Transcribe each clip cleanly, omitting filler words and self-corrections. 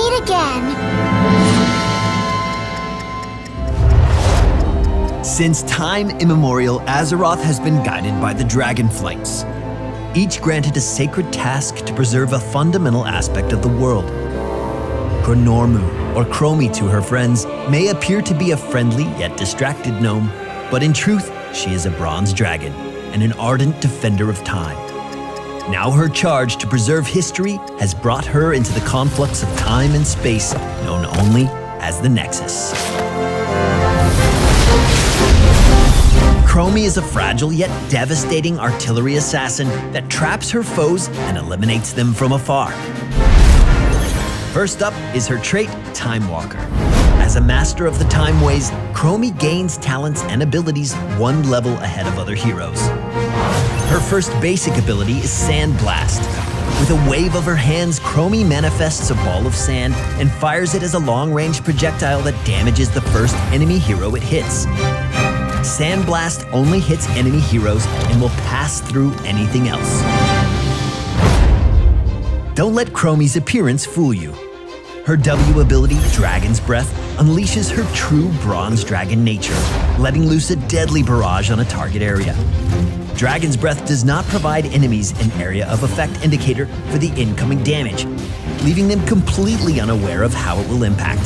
meet again. Since time immemorial, Azeroth has been guided by the Dragonflights, each granted a sacred task to preserve a fundamental aspect of the world. Chronormu, or Chromie to her friends, may appear to be a friendly yet distracted gnome, but in truth, she is a bronze dragon and an ardent defender of time. Now her charge to preserve history has brought her into the conflux of time and space, known only as the Nexus. Chromie is a fragile yet devastating artillery assassin that traps her foes and eliminates them from afar. First up is her trait, Time Walker. As a master of the time ways, Chromie gains talents and abilities one level ahead of other heroes. Her first basic ability is Sand Blast. With a wave of her hands, Chromie manifests a ball of sand and fires it as a long-range projectile that damages the first enemy hero it hits. Sand Blast only hits enemy heroes and will pass through anything else. Don't let Chromie's appearance fool you. Her W ability, Dragon's Breath, unleashes her true bronze dragon nature, letting loose a deadly barrage on a target area. Dragon's Breath does not provide enemies an area of effect indicator for the incoming damage, leaving them completely unaware of how it will impact.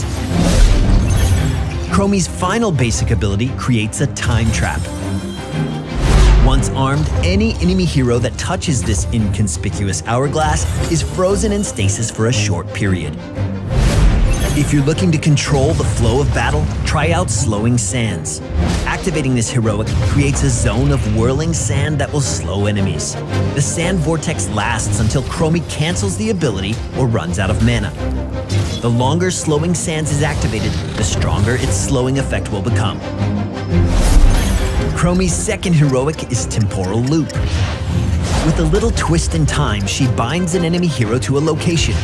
Chromie's final basic ability creates a time trap. Once armed, any enemy hero that touches this inconspicuous hourglass is frozen in stasis for a short period. If you're looking to control the flow of battle, try out Slowing Sands. Activating this heroic creates a zone of whirling sand that will slow enemies. The sand vortex lasts until Chromie cancels the ability or runs out of mana. The longer Slowing Sands is activated, the stronger its slowing effect will become. Chromie's second heroic is Temporal Loop. With a little twist in time, she binds an enemy hero to a location.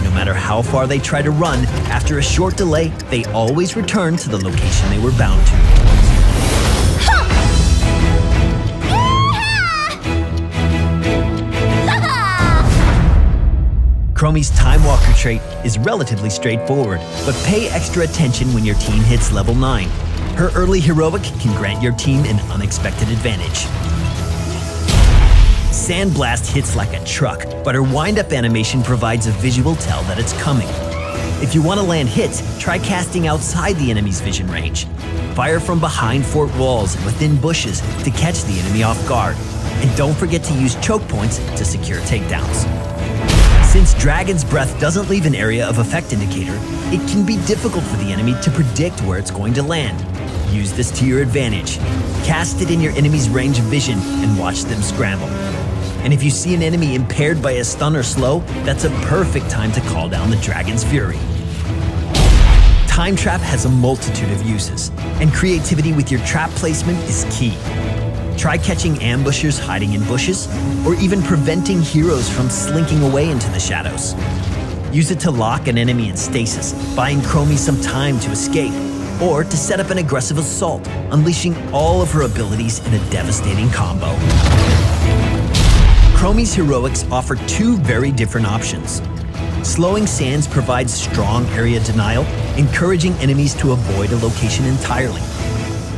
No matter how far they try to run, after a short delay, they always return to the location they were bound to. Chromie's Time Walker trait is relatively straightforward, but pay extra attention when your team hits level 9. Her early heroic can grant your team an unexpected advantage. Sand Blast hits like a truck, but her wind-up animation provides a visual tell that it's coming. If you want to land hits, try casting outside the enemy's vision range. Fire from behind fort walls and within bushes to catch the enemy off guard. And don't forget to use choke points to secure takedowns. Since Dragon's Breath doesn't leave an area of effect indicator, it can be difficult for the enemy to predict where it's going to land. Use this to your advantage. Cast it in your enemy's range of vision and watch them scramble. And if you see an enemy impaired by a stun or slow, that's a perfect time to call down the Dragon's Fury. Time Trap has a multitude of uses, and creativity with your trap placement is key. Try catching ambushers hiding in bushes, or even preventing heroes from slinking away into the shadows. Use it to lock an enemy in stasis, buying Chromie some time to escape, or to set up an aggressive assault, unleashing all of her abilities in a devastating combo. Chromie's heroics offer two very different options. Slowing Sands provides strong area denial, encouraging enemies to avoid a location entirely.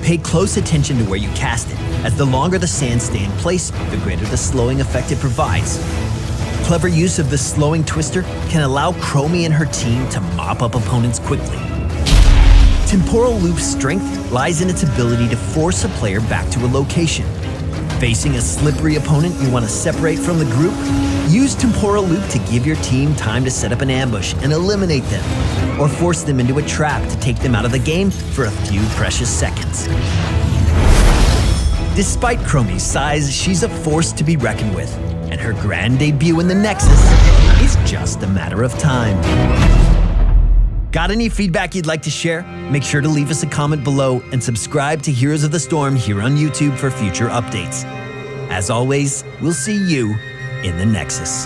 Pay close attention to where you cast it, as the longer the sands stay in place, the greater the slowing effect it provides. Clever use of the slowing twister can allow Chromie and her team to mop up opponents quickly. Temporal Loop's strength lies in its ability to force a player back to a location. Facing a slippery opponent you want to separate from the group, use Temporal Loop to give your team time to set up an ambush and eliminate them, or force them into a trap to take them out of the game for a few precious seconds. Despite Chromie's size, she's a force to be reckoned with, and her grand debut in the Nexus is just a matter of time. Got any feedback you'd like to share? Make sure to leave us a comment below and subscribe to Heroes of the Storm here on YouTube for future updates. As always, we'll see you in the Nexus.